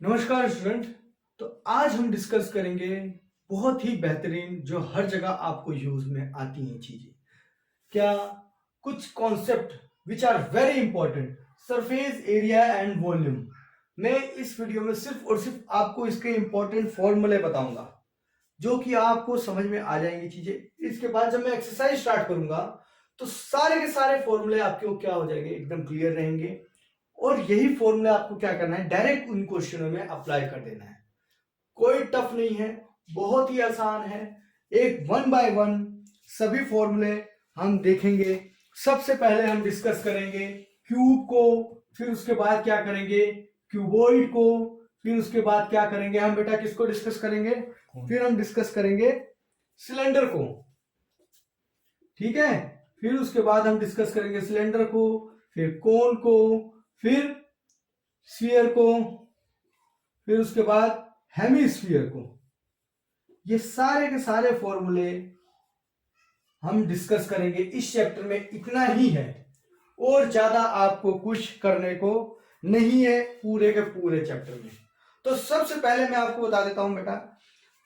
नमस्कार स्टूडेंट। तो आज हम डिस्कस करेंगे बहुत ही बेहतरीन जो हर जगह आपको यूज में आती हैं चीजें। क्या कुछ concept which are very important, surface area and volume. मैं इस वीडियो में सिर्फ और सिर्फ आपको इसके इंपॉर्टेंट फॉर्मूले बताऊंगा जो कि आपको समझ में आ जाएंगी चीजें। इसके बाद जब मैं एक्सरसाइज स्टार्ट करूंगा तो सारे के सारे फॉर्मूले आपके क्या हो जाएंगे, एकदम क्लियर रहेंगे। और यही फॉर्मूला आपको क्या करना है, डायरेक्ट उन क्वेश्चनों में अप्लाई कर देना है। कोई टफ नहीं है, बहुत ही आसान है। एक वन बाय वन सभी फॉर्मूले हम देखेंगे। सबसे पहले हम डिस्कस करेंगे क्यूब को, फिर उसके बाद क्या करेंगे क्यूबॉइड को, फिर उसके बाद क्या करेंगे हम बेटा किसको डिस्कस करेंगे, फिर हम डिस्कस करेंगे सिलेंडर को। ठीक है, फिर उसके बाद हम डिस्कस करेंगे सिलेंडर को, फिर कोन को, फिर स्फीयर को, फिर उसके बाद हेमिस्फीयर को। ये सारे के सारे फॉर्मूले हम डिस्कस करेंगे इस चैप्टर में। इतना ही है और ज्यादा आपको कुछ करने को नहीं है पूरे के पूरे चैप्टर में। तो सबसे पहले मैं आपको बता देता हूं बेटा,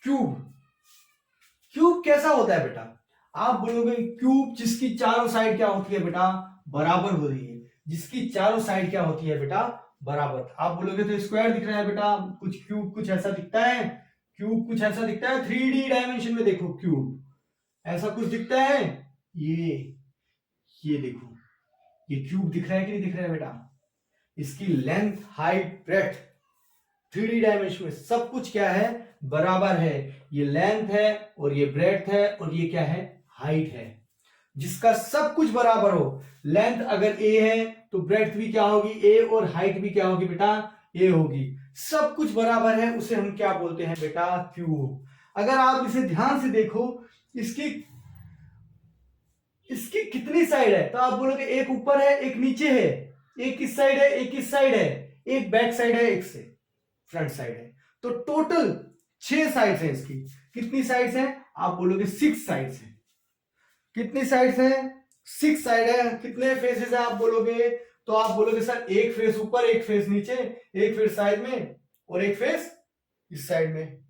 क्यूब। क्यूब कैसा होता है बेटा? आप बोलोगे क्यूब जिसकी चारों साइड क्या होती है बेटा, बराबर हो रही है। जिसकी चारों साइड क्या होती है बेटा, बराबर। आप बोलोगे तो स्क्वायर दिख रहा है बेटा, कुछ क्यूब कुछ ऐसा दिखता है, क्यूब कुछ ऐसा दिखता है 3D डायमेंशन में। देखो क्यूब ऐसा कुछ दिखता है, ये देखो, ये क्यूब दिख रहा है कि नहीं दिख रहा है बेटा? इसकी length height breadth 3D dimension में सब कुछ क्या है, बराबर है। ये लेंथ है और ये ब्रेड्थ है और ये क्या है, हाइट है। जिसका सब कुछ बराबर हो, लेंथ अगर ए है तो ब्रेड्थ भी क्या होगी ए, और हाइट भी क्या होगी बेटा, ए होगी। सब कुछ बराबर है, उसे हम क्या बोलते हैं बेटा, क्यूब। अगर आप इसे ध्यान से देखो, इसकी कितनी साइड है, तो आप बोलोगे एक ऊपर है एक नीचे है, एक किस साइड है एक किस साइड है, एक बैक साइड है एक से फ्रंट साइड है। तो टोटल 6 साइड्स हैं इसकी। कितनी साइड्स हैं? आप बोलोगे 6 साइड्स हैं। कितनी साइड्स हैं? 6 साइड है। कितने फेसेस है आप बोलोगे, तो आप बोलोगे सर एक फेस ऊपर एक फेस नीचे, एक फेस साइड में और एक फेस इस साइड में,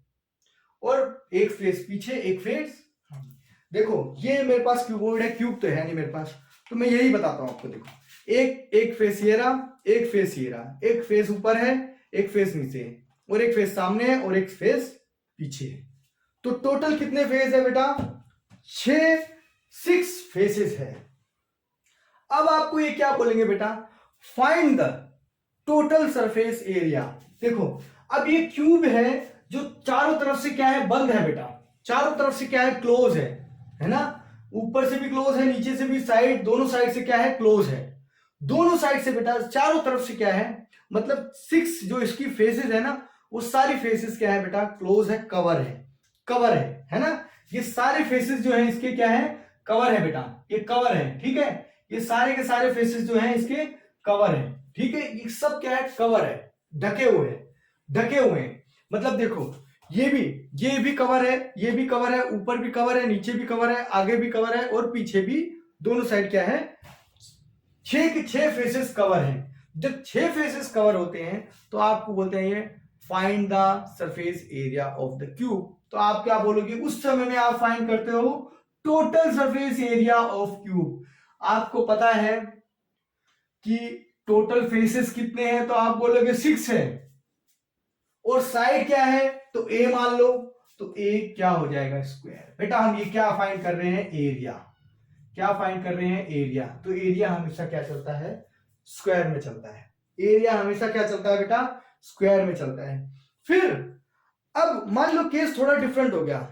और एक फेस पीछे एक फेस। देखो ये मेरे पास क्यूबॉइड है, क्यूब तो है नहीं मेरे पास, तो मैं यही बताता हूं आपको। देखो एक फेस ये रहा, एक फेस ये रहा, एक फेस ऊपर है एक फेस नीचे है, और एक फेस सामने है और एक फेस पीछे है। तो टोटल कितने फेस है बेटा, 6 फेसेस है। अब आपको ये क्या बोलेंगे बेटा, find the total surface area. देखो अब ये क्यूब है जो चारों तरफ से क्या है, बंद है बेटा, चारों तरफ से क्या है, क्लोज है ना। ऊपर से भी क्लोज है, नीचे से भी, साइड दोनों साइड से क्या है, क्लोज है। दोनों साइड से बेटा चारों तरफ से क्या है, मतलब 6 जो इसकी फेसेस है ना, वो सारी फेसेस क्या है बेटा, क्लोज है, कवर है ना। ये सारे फेसेस जो है इसके क्या है, कवर है बेटा, ये कवर है। ठीक है, ये सारे के सारे फेसेस जो हैं इसके कवर है। ठीक है, ये सब क्या है, कवर है, ढके हुए हैं। मतलब देखो ये भी कवर है, ये भी कवर है, ऊपर भी कवर है, नीचे भी कवर है, आगे भी कवर है और पीछे भी, दोनों साइड क्या है, 6 के 6 फेसेस कवर हैं। जब 6 फेसेस कवर होते हैं तो आपको बोलते हैं ये find the surface area of the cube. तो आप क्या बोलोगे, उस समय में आप फाइंड करते हो total surface area of cube. आपको पता है कि टोटल फेसेस कितने हैं, तो आप बोलोगे 6 है, और साइड क्या है, तो ए मान लो, तो ए क्या हो जाएगा, स्क्वायर। बेटा हम ये क्या फाइंड कर रहे हैं, एरिया। क्या फाइंड कर रहे हैं, एरिया। तो एरिया हमेशा क्या चलता है, स्क्वायर में चलता है। एरिया हमेशा क्या चलता है बेटा, स्क्वायर में चलता है। फिर अब मान लो केस थोड़ा डिफरेंट हो गया।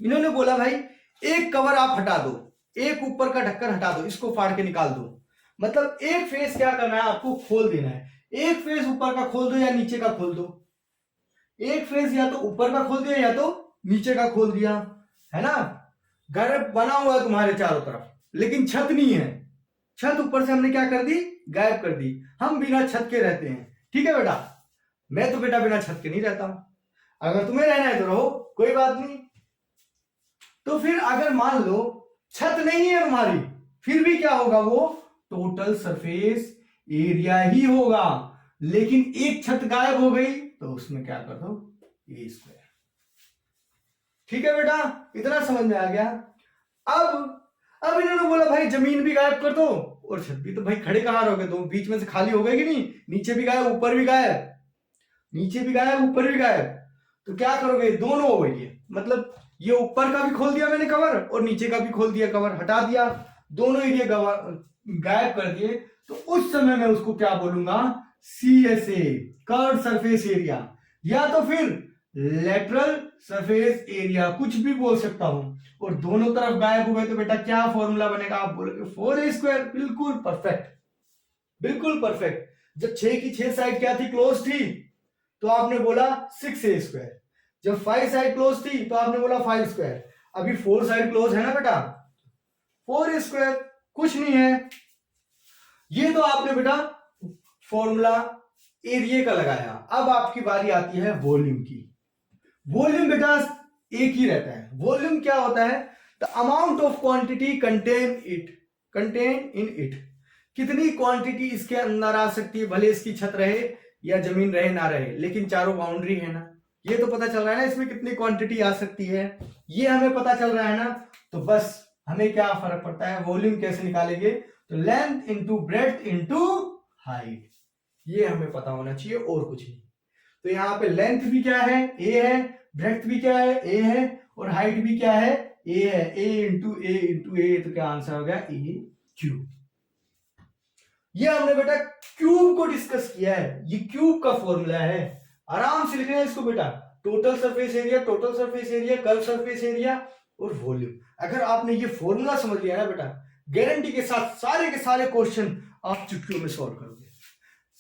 इन्होंने बोला भाई एक कवर आप हटा दो, एक ऊपर का ढक्कन हटा दो, इसको फाड़ के निकाल दो। मतलब एक फेस क्या करना है, आपको खोल देना है। एक फेस ऊपर का खोल दो या नीचे का खोल दो। एक फेस या तो ऊपर का खोल दिया या तो नीचे का खोल दिया, है ना। घर बना हुआ है तुम्हारे चारों तरफ, लेकिन छत नहीं है। छत ऊपर से हमने क्या कर दी, गायब कर दी। हम बिना छत के रहते हैं। ठीक है बेटा, मैं तो बेटा बिना छत के नहीं रहता हूं। अगर तुम्हें रहना है तो रहो, कोई बात नहीं। तो फिर अगर मान लो छत नहीं है तुम्हारी, फिर भी क्या होगा, वो टोटल सरफेस एरिया ही होगा। लेकिन एक छत गायब हो गई तो उसमें क्या कर दो ए स्क्वायर। ठीक है बेटा, इतना समझ में आ गया। अब इन्होंने बोला भाई जमीन भी गायब कर दो और छत भी, तो भाई खड़े कहाँ रहोगे, दो बीच में से खाली हो गए कि नहीं, नीचे भी गायब ऊपर भी गायब, नीचे भी गायब ऊपर भी गायब, तो क्या करोगे, दोनों हो गई। मतलब ये ऊपर का भी खोल दिया मैंने कवर और नीचे का भी खोल दिया कवर, हटा दिया, दोनों एरिया गायब कर दिए। तो उस समय मैं उसको क्या बोलूंगा, CSA, कर्व सरफेस एरिया, या तो फिर लेटरल सरफेस एरिया, कुछ भी बोल सकता हूं। और दोनों तरफ गायब हुए तो बेटा क्या फॉर्मूला बनेगा, आप बोलोगे 4a²। बिल्कुल परफेक्ट, बिल्कुल परफेक्ट। जब 6 की 6 साइड क्या थी, क्लोज थी, तो आपने बोला 6a²। जब 5 साइड क्लोज थी तो आपने बोला 5²। अभी 4 साइड क्लोज है ना बेटा, 4a², कुछ नहीं है। ये तो आपने बेटा फॉर्मूला एरिया का लगाया। अब आपकी बारी आती है वॉल्यूम की। वॉल्यूम बेटा एक ही रहता है। वॉल्यूम क्या होता है, the amount of quantity contain in it, कितनी क्वांटिटी इसके अंदर आ सकती है, भले इसकी छत रहे या जमीन रहे ना रहे, लेकिन चारों बाउंड्री है ना, ये तो पता चल रहा है ना इसमें कितनी क्वांटिटी आ सकती है, ये हमें पता चल रहा है ना। तो बस हमें क्या फर्क पड़ता है, वॉल्यूम कैसे निकालेंगे, तो length into breadth into height, ये हमें पता होना चाहिए और कुछ नहीं। तो यहाँ पे लेंथ भी क्या है, ए है, ब्रेड्थ भी क्या है, ए है, और हाइट भी क्या है, ए है, ए इंटू ए इंटू ए, तो क्या आंसर हो गया, ए क्यूब। ये हमने बेटा क्यूब को डिस्कस किया है, ये क्यूब का फॉर्मूला है, आराम से लिखना है इसको बेटा, total surface area, total surface area, curve surface area और वॉल्यूम। अगर आपने ये फॉर्मूला समझ लिया ना बेटा, गारंटी के साथ सारे के सारे क्वेश्चन आप चुटकियों में सॉल्व करोगे।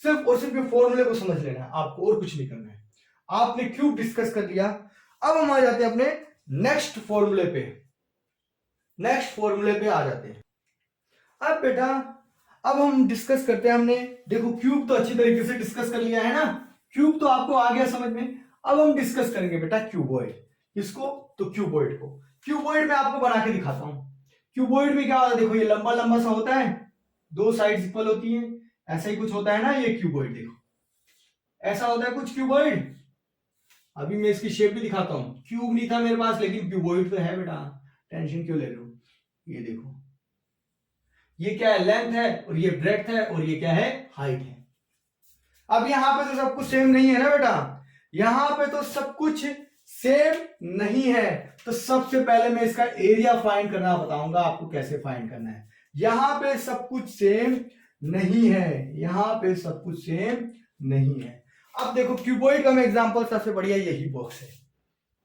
सिर्फ और सिर्फ ये फॉर्मूले को समझ लेना है आपको, और कुछ नहीं करना है। आपने क्यूब डिस्कस कर लिया। अब हम आ जाते हैं अपने नेक्स्ट फॉर्मूले पे, नेक्स्ट फॉर्मूले पे आ जाते हैं। अब बेटा अब हम डिस्कस करते हैं, हमने देखो क्यूब तो अच्छी तरीके से डिस्कस कर लिया है ना, क्यूब तो आपको आ गया समझ में। अब हम डिस्कस करेंगे बेटा क्यूबॉइड, इसको तो क्यूबॉइड को। क्यूबॉइड में आपको बना के दिखाता हूं। क्यूबॉइड में क्या होता है, देखो ये लंबा लंबा सा होता है, दो साइड्स इक्वल होती हैं, ऐसा ही कुछ होता है ना ये क्यूबॉइड, देखो ऐसा होता है कुछ क्यूबॉइड। अभी मैं इसकी शेप भी दिखाता हूं, क्यूब नहीं था मेरे पास लेकिन क्यूबॉइड तो है बेटा, टेंशन क्यों ले रहे हो। ये देखो ये क्या है, लेंथ है, और ये ब्रेड्थ है, और ये क्या है, हाइट है। अब यहां पे तो सब कुछ सेम नहीं है ना बेटा, यहां पे तो सब कुछ सेम नहीं है। तो सबसे पहले मैं इसका एरिया फाइंड करना बताऊंगा आपको, कैसे फाइंड करना है। यहां पे सब कुछ सेम नहीं है, यहां पे सब कुछ सेम नहीं है। अब देखो क्यूबॉइड का मैं एग्जांपल, सबसे बढ़िया यही बॉक्स है,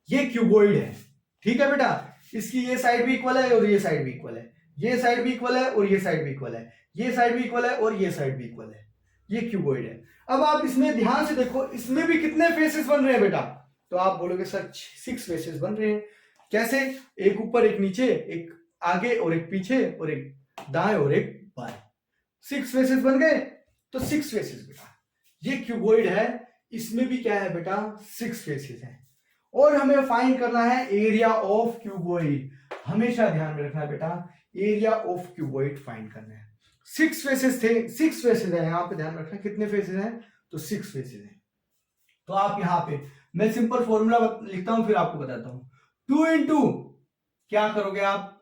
ये क्यूबॉइड है, ठीक है बेटा। इसकी ये साइड भी इक्वल है और ये साइड भी इक्वल है, ये साइड भी इक्वल है और ये साइड भी इक्वल है, ये साइड भी इक्वल है और ये साइड भी इक्वल है, ये क्यूबॉइड है। अब आप इसमें ध्यान से देखो, इसमें भी कितने फेसेस बन रहे हैं बेटा, तो आप बोलोगे सर 6 फेसेस बन रहे हैं। कैसे, एक ऊपर एक नीचे, एक आगे और एक पीछे, और एक दाएं और एक बाएं, 6 फेसेस बन गए। तो 6 फेसेस बेटा, ये क्यूबॉइड है, इसमें भी क्या है बेटा, 6 फेसेस हैं। और हमें फाइंड करना है एरिया ऑफ क्यूबॉइड। हमेशा ध्यान में रखना है बेटा, एरिया ऑफ क्यूबॉइड फाइंड करना है। 6 फेसेस थे, 6 फेसेस है, यहां पे ध्यान रखना कितने फेसेस हैं, तो 6 फेसेस हैं। तो आप यहां पे मैं सिंपल फॉर्मूला लिखता हूं फिर आपको बताता हूं, 2 इंटू क्या करोगे आप,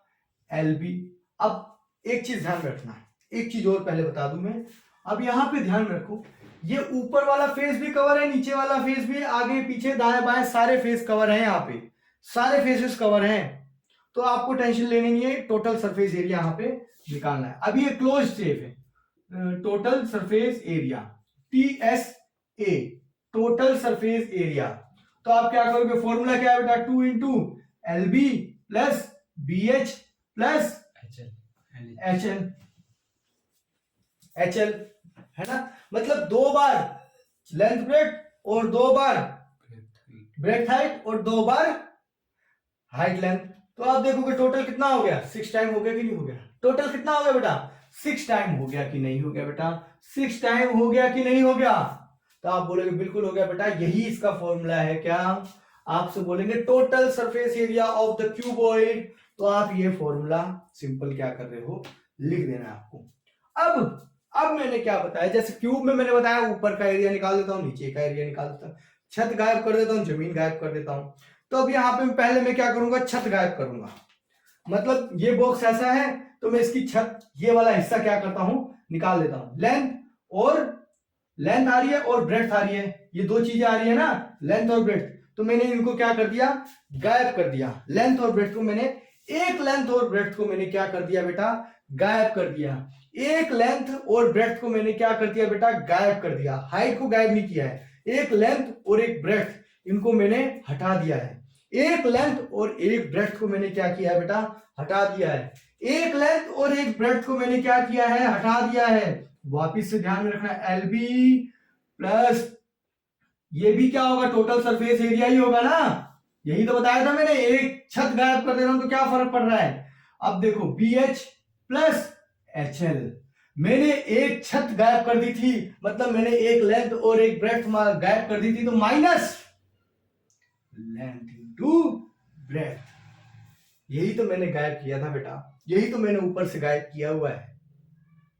LB। अब एक चीज ध्यान में रखना, एक चीज और पहले बता दूं मैं, अब यहां पे ध्यान में रखो, ये ऊपर वाला फेस भी कवर है, नीचे वाला फेस भी, आगे पीछे दाएं बाएं सारे फेस कवर हैं, यहाँ पे सारे फेसेस कवर हैं। तो आपको टेंशन लेनी नहीं है, टोटल सरफेस एरिया यहाँ पे निकालना है। अभी ये क्लोज शेप है, total surface area, TSA, total surface area. तो आप क्या करोगे, फॉर्मूला क्या है बेटा, 2 into LB plus BH plus HL है ना, मतलब 2 बार लेंथ ब्रेड्थ और 2 बार ब्रेड्थ हाइट और 2 बार हाइट लेंथ। तो आप देखोगे टोटल कितना हो गया, 6 टाइम हो गया कि नहीं हो गया, टोटल कितना हो गया बेटा, 6 टाइम हो गया कि नहीं हो गया बेटा, 6 टाइम हो गया कि नहीं हो गया। तो आप बोलेंगे बिल्कुल हो गया बेटा, यही इसका फॉर्मूला है। क्या आपसे बोलेंगे total surface area of the cuboid, तो आप ये फॉर्मूला सिंपल क्या कर रहे हो, लिख देना आपको। अब मैंने क्या बताया, जैसे क्यूब में मैंने बताया ऊपर का एरिया निकाल देता हूं, नीचे का एरिया निकाल देता हूं, छत गायब कर देता हूं, जमीन गायब कर देता हूं। तो अब यहाँ पे पहले मैं क्या करूंगा, छत गायब करूंगा। मतलब ये बॉक्स ऐसा है तो मैं इसकी छत, ये वाला हिस्सा क्या करता हूं, निकाल देता हूं। लेंथ आ रही है और ब्रेड्थ आ रही है, ये दो चीजें आ रही है ना, लेंथ और ब्रेड्थ। तो मैंने इनको क्या कर दिया, गायब कर दिया। लेंथ और ब्रेड्थ को मैंने, एक लेंथ और ब्रेड्थ को मैंने क्या कर दिया बेटा, गायब कर दिया। एक लेंथ और ब्रेड्थ को मैंने क्या कर दिया बेटा, गायब कर दिया। हाइट को गायब नहीं किया है, एक लेंथ और एक ब्रेड्थ इनको मैंने हटा दिया है। एक लेंथ और एक ब्रेड्थ को मैंने क्या किया है बेटा, हटा दिया है। एक लेंथ और एक ब्रेड्थ को मैंने क्या किया है, हटा दिया है। वापिस से ध्यान में रखना, एल बी प्लस ये भी क्या होगा, टोटल सरफेस एरिया ही होगा ना। यही तो बताया था मैंने, एक छत गायब कर दे रहा हूं तो क्या फर्क पड़ रहा है। अब देखो B H plus H L, मैंने एक छत गायब कर दी थी, मतलब मैंने एक लेंथ और एक ब्रेड्थ गायब कर दी थी, तो माइनस लेंथ इनटू ब्रेड्थ, यही तो मैंने गायब किया था बेटा, यही तो मैंने ऊपर से गायब किया हुआ है।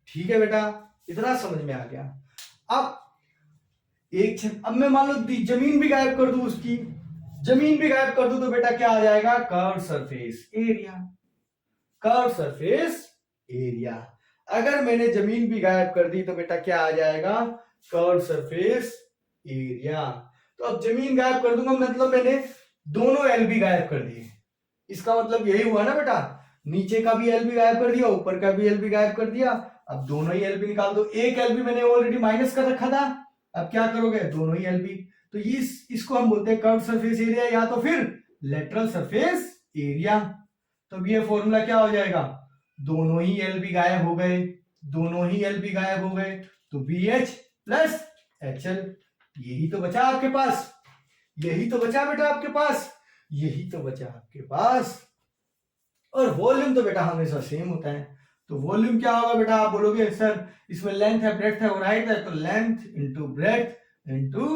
ठीक है बेटा, इतना समझ में आ गया। अब एक छत, अब मैं मान लो जमीन भी गायब कर दूं, उसकी जमीन भी गायब कर दूं तो बेटा क्या आ जाएगा, curve surface area. Curve surface area, अगर मैंने जमीन भी गायब कर दी तो बेटा क्या आ जाएगा, कर्व सरफेस एरिया। तो अब जमीन गायब कर दूंगा, मतलब मैंने दोनों एल भी गायब कर दिए। इसका मतलब यही हुआ ना बेटा, नीचे का भी एल भी गायब कर दिया, ऊपर का भी एल भी गायब कर दिया। अब दोनों ही एल भी निकाल दो, एक एल भी मैंने ऑलरेडी माइनस कर रखा था, अब क्या करोगे, दोनों ही एल भी। तो इसको हम बोलते हैं कर्व सरफेस एरिया या तो फिर लेटरल सरफेस एरिया। तो ये फॉर्मूला क्या हो जाएगा, दोनों ही एल भी गायब हो गए, दोनों ही एल भी गायब हो गए, तो B H plus H L, यही तो बचा आपके पास, यही तो बचा बेटा आपके पास, यही तो बचा आपके पास। और वॉल्यूम तो बेटा हमेशा सेम होता है, तो वॉल्यूम क्या होगा बेटा, आप बोलोगे सर इसमें लेंथ है, ब्रेड्थ है और हाइट है, तो length into breadth into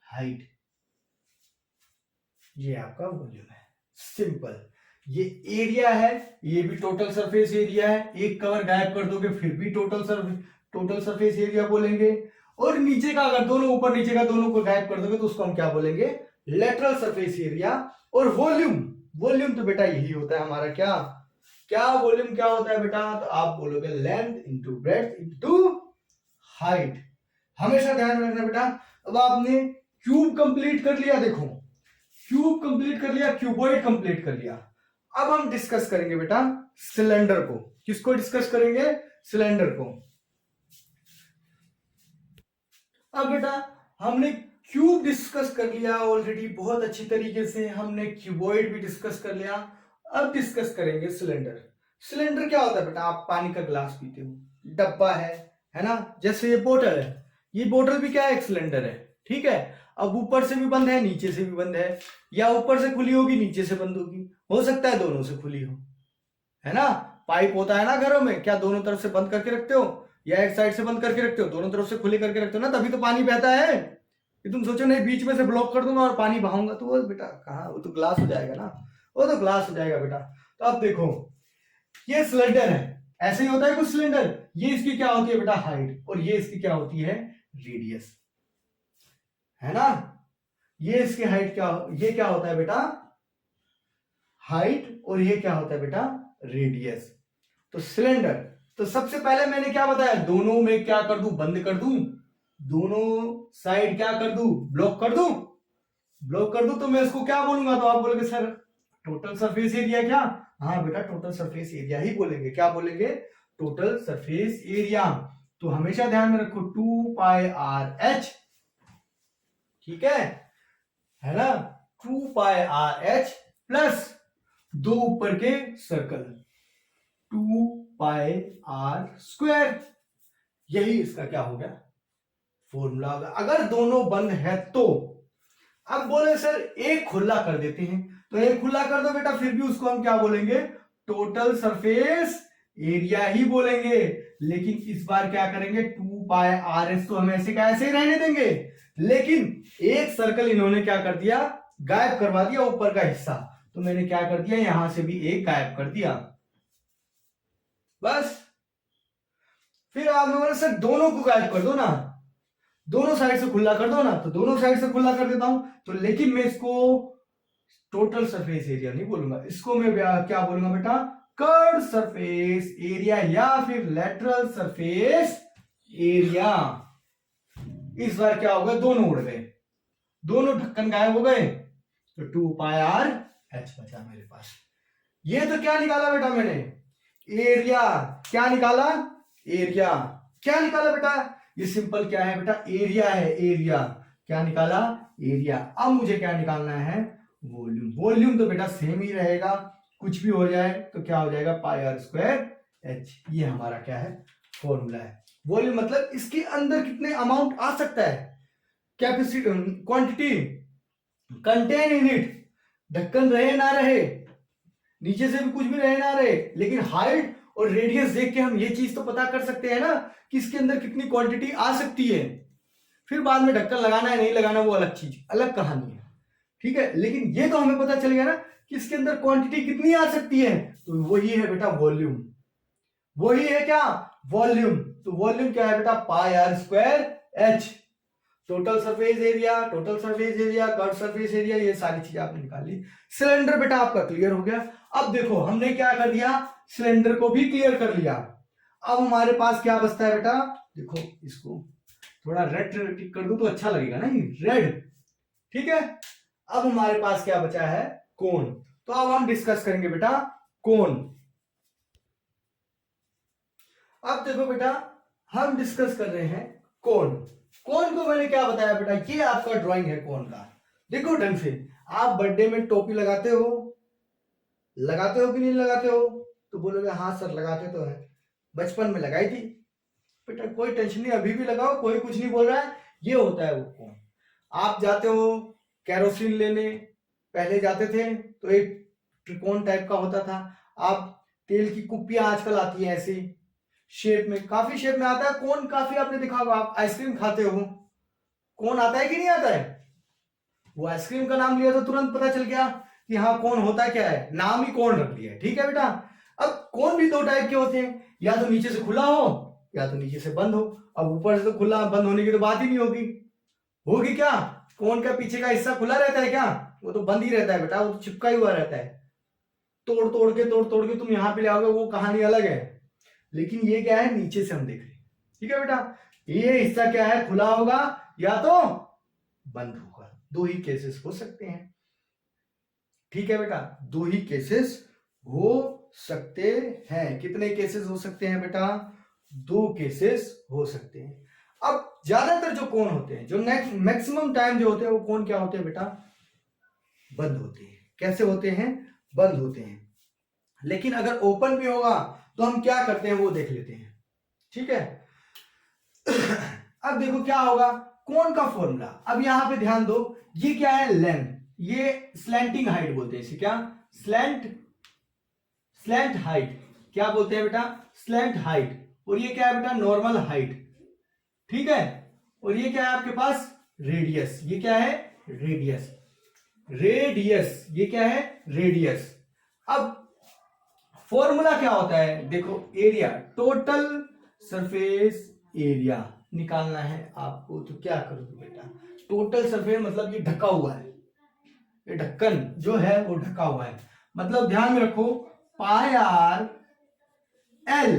height, ये आपका वॉल्यूम है। सिंपल। ये एरिया है, ये भी टोटल सरफेस एरिया है, एक कवर गायब कर दोगे फिर भी टोटल सरफेस एरिया बोलेंगे। और नीचे का अगर दोनों, ऊपर नीचे का दोनों को गायब कर दोगे तो उसको हम क्या बोलेंगे, लेटरल सरफेस एरिया। और वॉल्यूम, वॉल्यूम तो बेटा यही होता है हमारा, क्या क्या वॉल्यूम क्या होता है बेटा, तो आप बोलोगे length into breadth into height. हमेशा ध्यान रखना बेटा। अब आपने क्यूब कंप्लीट कर लिया, देखो क्यूब कंप्लीट कर लिया, क्यूबॉइड कंप्लीट कर लिया। अब हम डिस्कस करेंगे बेटा सिलेंडर को। किसको डिस्कस करेंगे, सिलेंडर को। अब बेटा हमने क्यूब डिस्कस कर लिया ऑलरेडी बहुत अच्छी तरीके से, हमने क्यूबॉइड भी डिस्कस कर लिया। अब डिस्कस करेंगे सिलेंडर। सिलेंडर क्या होता है बेटा, आप पानी का ग्लास पीते हो, डब्बा है ना, जैसे ये बोतल है, ये बोतल भी क्या है, एक सिलेंडर है। ठीक है, अब ऊपर से भी बंद है, नीचे से भी बंद है, या ऊपर से खुली होगी नीचे से बंद होगी, हो सकता है दोनों से खुली हो, है ना। पाइप होता है ना घरों में, क्या दोनों तरफ से बंद करके रखते हो या एक साइड से बंद करके रखते हो, दोनों तरफ से खुली करके रखते हो ना, तभी तो पानी बहता है। कि तुम सोचो नहीं बीच में से ब्लॉक कर दूंगा और पानी बहाऊंगा, तो वो बेटा कहाँ, वो तो ग्लास हो जाएगा ना, वो तो ग्लास हो जाएगा बेटा। तो अब देखो ये सिलेंडर है, ऐसे ही होता है कुछ सिलेंडर, ये इसकी क्या होती है बेटा, हाइट, और ये इसकी क्या होती है, रेडियस, है ना। ये इसकी हाइट क्या, ये क्या होता है बेटा, हाइट, और ये क्या होता है बेटा, रेडियस। तो सिलेंडर, तो सबसे पहले मैंने क्या बताया, दोनों में क्या कर दूं, बंद कर दूं, दोनों साइड क्या कर दूं, ब्लॉक कर दूं, ब्लॉक कर दूं, तो मैं इसको क्या बोलूंगा, तो आप बोलोगे सर टोटल सरफेस एरिया क्या, हाँ बेटा टोटल सरफेस एरिया ही बोलेंगे। क्या बोलेंगे, टोटल सरफेस एरिया। तो हमेशा ध्यान में रखो 2πr(h), ठीक है ना, 2πr(h) प्लस दो ऊपर के सर्कल 2πr², यही इसका क्या हो गया, फॉर्मूला होगा। अगर दोनों बंद है तो, अब बोले सर एक खुला कर देते हैं, तो एक खुला कर दो बेटा, फिर भी उसको हम क्या बोलेंगे, टोटल सरफेस एरिया ही बोलेंगे। लेकिन इस बार क्या करेंगे, 2πrs तो हम ऐसे का ऐसे ही रहने देंगे, लेकिन एक सर्कल इन्होंने क्या कर दिया, गायब करवा दिया ऊपर का हिस्सा, तो मैंने क्या कर दिया, यहां से भी एक गायब कर दिया, बस। फिर आपने बोला सर दोनों को गायब कर दो ना, दोनों साइड से खुला कर दो ना, तो दोनों साइड से खुला कर देता हूं, तो लेकिन मैं इसको टोटल सरफेस एरिया नहीं बोलूंगा, इसको मैं क्या बोलूंगा बेटा, कर्व सरफेस एरिया या फिर लेटरल सरफेस एरिया। इस बार क्या हो गया, दोनों उड़ गए, दोनों ढक्कन गायब हो गए, तो 2 पाई आर एच बचा मेरे पास। ये तो क्या निकाला बेटा मैंने, एरिया। क्या निकाला, एरिया। क्या निकाला बेटा, ये सिंपल क्या है बेटा, एरिया है, एरिया। क्या निकाला, एरिया। अब मुझे क्या निकालना है, वॉल्यूम। वॉल्यूम तो बेटा सेम ही रहेगा, कुछ भी हो जाए तो क्या हो जाएगा, पाई आर स्क्वायर एच। ये हमारा क्या है, फॉर्मूला है। वॉल्यूम मतलब इसके अंदर कितने अमाउंट आ सकता है, capacity, quantity, contain in it. ढक्कन रहे ना रहे, नीचे से भी कुछ भी रहे ना रहे, लेकिन हाइट और रेडियस देख के हम ये चीज तो पता कर सकते हैं ना कि इसके अंदर कितनी क्वांटिटी आ सकती है। फिर बाद में ढक्कन लगाना है नहीं लगाना वो अलग चीज, अलग कहानी है, ठीक है। लेकिन ये तो हमें पता चल गया ना कि इसके अंदर क्वांटिटी कितनी आ सकती है, तो वही है बेटा वॉल्यूम। वही है क्या, वॉल्यूम। तो वॉल्यूम क्या है बेटा, pi r square H. Total surface area, total surface area, curve surface area, ये सारी चीजें आपने निकाल ली। सिलेंडर बेटा आपका क्लियर हो गया। अब देखो हमने क्या कर दिया, सिलेंडर को भी क्लियर कर लिया। अब हमारे पास क्या बचता है बेटा, देखो इसको थोड़ा रेड टिक कर दूं तो अच्छा लगेगा ना, रेड, ठीक है। अब हमारे पास क्या बचा है, कोन। तो अब हम डिस्कस करेंगे बेटा कोन। अब देखो बेटा हम डिस्कस कर रहे हैं कोन। कोन को मैंने क्या बताया बेटा, ये आपका ड्राइंग है कोन का। देखो ढंग से, आप बर्थडे में टोपी लगाते हो, लगाते हो कि नहीं लगाते हो, तो बोलोगे हाँ सर लगाते तो है, बचपन में लगाई थी बेटा, कोई टेंशन नहीं, अभी भी लगाओ, कोई कुछ नहीं बोल रहा है। ये होता है वो कोन। आप जाते हो कैरोसिन लेने, पहले जाते थे तो एक त्रिकोण टाइप का होता था। आप तेल की कुप्पियां आजकल आती है ऐसी शेप में, काफी शेप में आता है कोन, काफी आपने देखा होगा। आप आइसक्रीम खाते हो, कोन आता है कि नहीं आता है, वो आइसक्रीम का नाम लिया तो तुरंत पता चल गया कि हाँ कौन होता क्या है, नाम ही कौन रख दिया, ठीक है बेटा। अब कौन भी दो टाइप के होते हैं, या तो नीचे से खुला हो या तो नीचे से बंद हो। अब ऊपर से तो खुला बंद होने की तो बात ही नहीं होगी, होगी क्या, कौन का पीछे का हिस्सा खुला रहता है क्या, वो तो बंद ही रहता है बेटा, वो तो चिपका ही हुआ रहता है। तोड़ तोड़ के तुम यहाँ पे ले आओगे वो कहानी अलग है, लेकिन ये क्या है, नीचे से हम देख रहे हैं, ठीक है बेटा। ये हिस्सा क्या है, खुला होगा या तो बंद होगा, दो ही केसेस हो सकते हैं, ठीक है बेटा, दो ही केसेस हो सकते हैं। कितने केसेस हो सकते हैं बेटा, दो केसेस हो सकते हैं। अब ज्यादातर जो कोण होते हैं, जो मैक्सिमम टाइम जो होते हैं, वो कोण क्या होते हैं बेटा, बंद होते हैं। कैसे होते हैं, बंद होते हैं। लेकिन अगर ओपन भी होगा तो हम क्या करते हैं वो देख लेते हैं, ठीक है। अब देखो क्या होगा, कोण का फॉर्मूला, अब यहां पे ध्यान दो, ये क्या है, लेंथ, ये स्लैंटिंग हाइट बोलते हैं इसे, क्या, स्लैंट हाइट, क्या बोलते हैं बेटा, स्लैंट हाइट। और ये क्या है बेटा, नॉर्मल हाइट, ठीक है। और ये क्या है आपके पास, रेडियस, ये क्या है, रेडियस, रेडियस, ये क्या है, रेडियस। अब फॉर्मूला क्या होता है, देखो एरिया, टोटल सरफेस एरिया निकालना है आपको, तो क्या करोगे बेटा, टोटल सरफेस मतलब ये ढका हुआ है, ये ढक्कन जो है वो ढका हुआ है, मतलब ध्यान में रखो पाई आर एल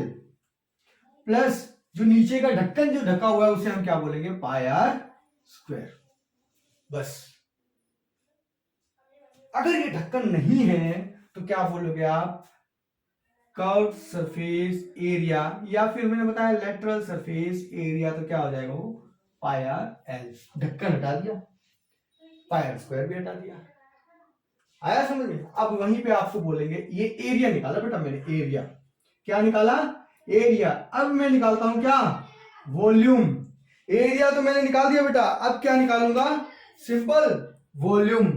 प्लस जो नीचे का ढक्कन जो ढका हुआ है उसे हम क्या बोलेंगे, पाई आर स्क्वायर। बस, अगर ये ढक्कन नहीं है तो क्या बोलोगे आप, कर्व सरफेस एरिया, या फिर मैंने बताया लेटरल सरफेस एरिया, तो क्या हो जाएगा वो, पाई आर एल। ढक्कन हटा दिया, पाई आर स्क्वायर भी हटा दिया, आया समझ में। अब वहीं पे आपको बोलेंगे ये एरिया निकाला बेटा मैंने, एरिया, क्या निकाला, एरिया। अब मैं निकालता हूं क्या, वॉल्यूम। एरिया तो मैंने निकाल दिया बेटा, अब क्या निकालूंगा, सिंपल वॉल्यूम।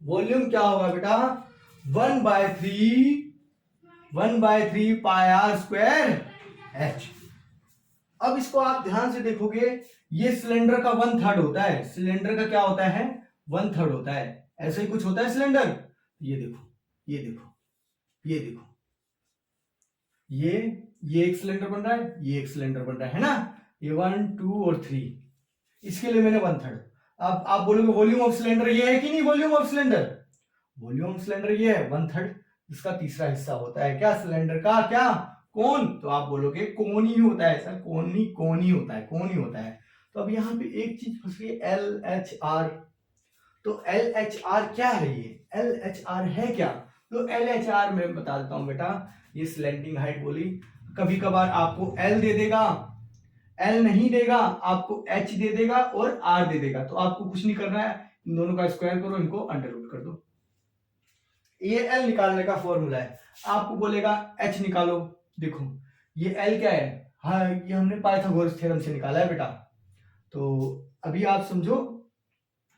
वॉल्यूम क्या होगा बेटा, 1/3 पाई आर स्क्वायर एच। अब इसको आप ध्यान से देखोगे, ये सिलेंडर का 1/3 होता है, सिलेंडर का क्या होता है, 1/3 होता है, ऐसे ही कुछ होता है सिलेंडर। ये देखो, ये देखो, ये देखो, ये एक सिलेंडर बन रहा है, ये एक सिलेंडर बन रहा है ना, ये 1 2 और 3, इसके लिए मैंने 1/3। अब आप बोलोगे वॉल्यूम ऑफ सिलेंडर ये है कि नहीं, volume of cylinder, volume of cylinder ये है 1/3, इसका तीसरा हिस्सा होता है क्या, सिलेंडर का क्या, कोन। तो आप बोलोगे कोन ही होता है सर, कोन नहीं, कोन ही होता है, कोन ही होता है। तो अब यहाँ पे एक चीज फंस गई, LHR। तो LHR क्या है, ये LHR है क्या, तो LHR मैं बता देता हूं बेटा, ये स्लैंटिंग हाइट बोली। कभी कभार आपको L दे देगा, L नहीं देगा, आपको H दे देगा और R दे देगा। तो आपको कुछ नहीं करना है, इन दोनों का स्क्वायर करो, इनको अंडर रूट कर दो। ये L निकालने का फॉर्मूला है। आपको बोलेगा H निकालो, देखो ये L क्या है, हाँ ये हमने पाइथागोरस थ्योरम से निकाला है बेटा। तो अभी आप समझो,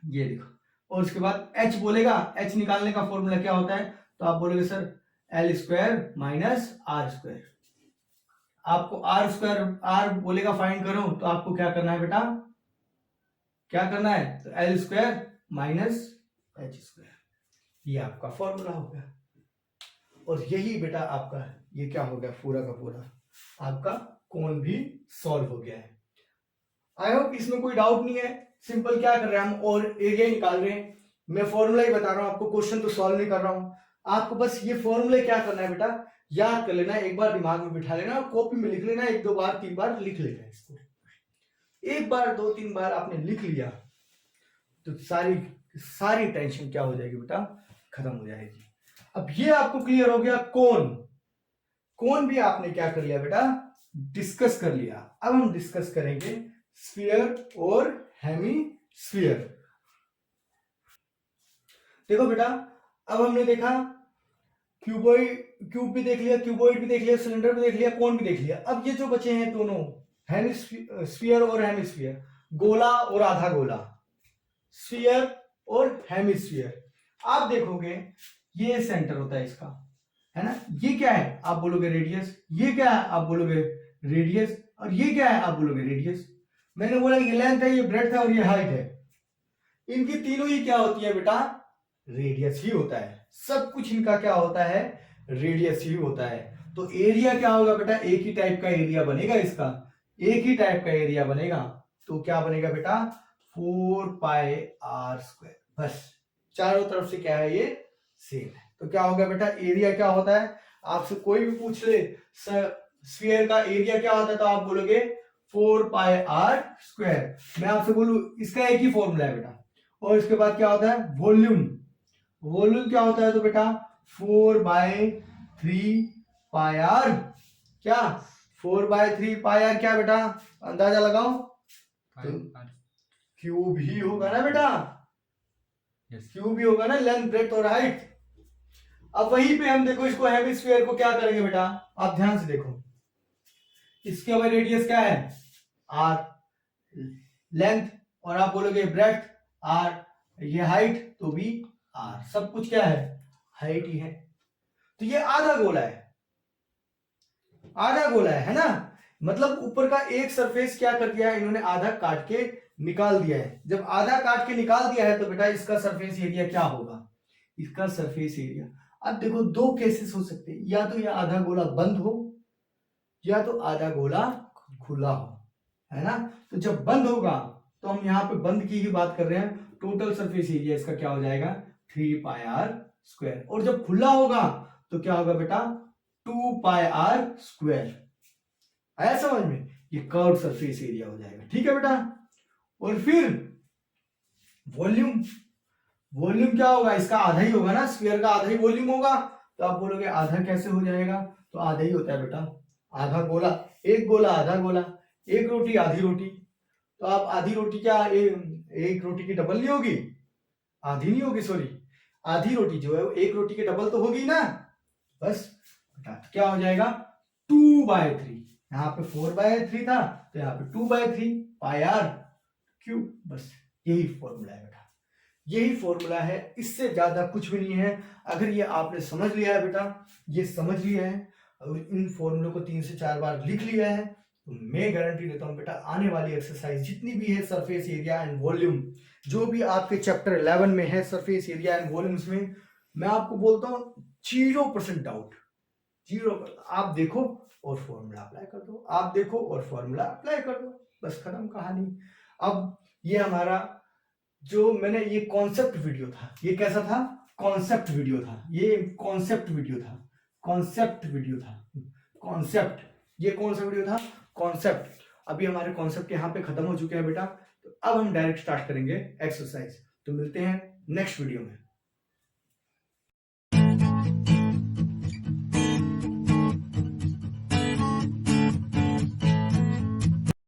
ये देखो, और उसके बाद H बोलेगा, H निकालने का फॉर्मूला क्या होता है, तो आप बोलोगे सर L² माइनस R²। आपको R बोलेगा फाइंड करो, तो आपको क्या करना है बेटा, क्या करना है, तो L² माइनस H², ये आपका फॉर्मूला हो गया। और यही बेटा आपका ये क्या हो गया, पूरा का पूरा आपका कोण भी सॉल्व हो गया है। आई होप इसमें कोई डाउट नहीं है। सिंपल क्या कर रहे हैं हम, और एरिया निकाल रहे हैं। मैं फॉर्मूला ही बता रहा हूं आपको, क्वेश्चन तो सॉल्व नहीं कर रहा हूं। आपको बस ये फॉर्मूले क्या करना है बेटा, याद कर लेना, एक बार दिमाग में बिठा लेना, कॉपी में लिख लेना, 1-2 बार 3 बार लिख लेना। इसको एक बार 2-3 बार आपने लिख लिया तो सारी टेंशन क्या हो जाएगी बेटा, खत्म हो जाएगी। अब ये आपको क्लियर हो गया, कोण भी आपने क्या कर लिया बेटा, डिस्कस कर लिया। अब हम डिस्कस करेंगे स्फीयर और हेमीस्फीयर। देखो बेटा, अब हमने देखा क्यूब भी देख लिया, क्यूबॉइड भी देख लिया, सिलेंडर भी देख लिया, कोण भी देख लिया। अब ये जो बचे हैं दोनों, स्फीयर और हेमीस्फीयर, गोला और आधा गोला, स्फीयर और हेमीस्फीयर। आप देखोगे ये सेंटर होता है इसका, है ना, ये क्या है आप बोलोगे रेडियस, ये क्या है आप बोलोगे रेडियस, और ये क्या है आप बोलोगे रेडियस। मैंने बोला ये लेंथ है, ये ब्रेड्थ है और ये हाइट है, इनकी तीनों ही क्या होती है बेटा, रेडियस ही होता है। सब कुछ इनका क्या होता है, रेडियस ही होता है। तो एरिया क्या होगा बेटा, एक ही टाइप का एरिया बनेगा, इसका एक ही टाइप का एरिया बनेगा। तो क्या बनेगा बेटा, 4πr²। बस चारों तरफ से क्या है, ये सेम है। तो क्या होगा बेटा, एरिया क्या होता है, आपसे कोई भी पूछ ले स्फीयर का एरिया क्या होता है, तो आप बोलोगे 4πr²। मैं आपसे बोलूं इसका एक ही फॉर्मूला है बेटा। और इसके बाद क्या होता है, वॉल्यूम, वॉल्यूम क्या होता है, तो बेटा 4/3πr, क्या 4/3πr क्या बेटा, अंदाजा लगाओ, क्यूब ही होगा ना बेटा, क्यूब ही होगा ना, लेंथ ब्रेड्थ और हाइट। अब वहीं पे हम देखो इसको हेमिस्फीयर को क्या करेंगे बेटा, आप ध्यान से देखो, इसके अब रेडियस क्या है r, लेंथ और आप बोलोगे ब्रेड्थ r, ये हाइट तो भी r, सब कुछ क्या है, हाइट ही है। तो ये आधा गोला है, आधा गोला है ना, मतलब ऊपर का एक सरफेस क्या कर दिया है इन्होंने, आधा काट के निकाल दिया है। जब आधा काट के निकाल दिया है तो बेटा इसका सरफेस एरिया क्या होगा, इसका सरफेस एरिया। अब देखो दो केसेस हो सकते हैं, या तो ये आधा गोला बंद हो या तो आधा गोला खुला हो, है ना। तो जब बंद होगा तो हम यहाँ पे बंद की ही बात कर रहे हैं, टोटल सरफेस एरिया इसका क्या हो जाएगा 3πr²। और जब खुला होगा तो क्या होगा बेटा 2πr²। आया समझ में, ये कर्व सरफेस एरिया हो जाएगा, ठीक है बेटा। और फिर वॉल्यूम, वॉल्यूम क्या होगा, इसका आधा ही होगा ना, स्फीयर का आधा ही वॉल्यूम होगा। तो आप बोलोगे आधा कैसे हो जाएगा, तो आधा ही होता है बेटा, आधा गोला, एक गोला आधा गोला, एक रोटी आधी रोटी। तो आप आधी रोटी क्या एक रोटी की डबल नहीं होगी, आधी नहीं होगी सॉरी, आधी रोटी जो है एक रोटी की डबल तो होगी ना। बस बेटा क्या हो जाएगा 2/3, यहाँ पे 4/3 था तो यहाँ पे 2/3πr³। बस यही फॉर्मूला है बेटा, यही फॉर्मूला है, इससे ज्यादा कुछ भी नहीं है। अगर ये आपने समझ लिया है बेटा, ये समझ लिया है और इन फॉर्मूलों को 3 से 4 बार लिख लिया है, तो मैं गारंटी देता हूं बेटा आने वाली एक्सरसाइज जितनी भी है सरफेस एरिया एंड वॉल्यूम, जो भी आपके चैप्टर 11 में है सरफेस एरिया एंड वॉल्यूम्स में, मैं आपको बोलता हूं 0% डाउट, 0%। आप देखो और फॉर्मूला अप्लाई कर दो, आप देखो और फॉर्मूला अप्लाई कर दो, बस खत्म कहानी। अब ये हमारा जो मैंने ये कॉन्सेप्ट वीडियो था, ये कैसा था, कॉन्सेप्ट वीडियो था, ये कॉन्सेप्ट वीडियो था, कॉन्सेप्ट वीडियो था, कॉन्सेप्ट, ये कौन सा वीडियो था, कॉन्सेप्ट। अभी हमारे कॉन्सेप्ट यहाँ पे खत्म हो चुके हैं बेटा, तो अब हम डायरेक्ट स्टार्ट करेंगे एक्सरसाइज। तो मिलते हैं नेक्स्ट वीडियो में।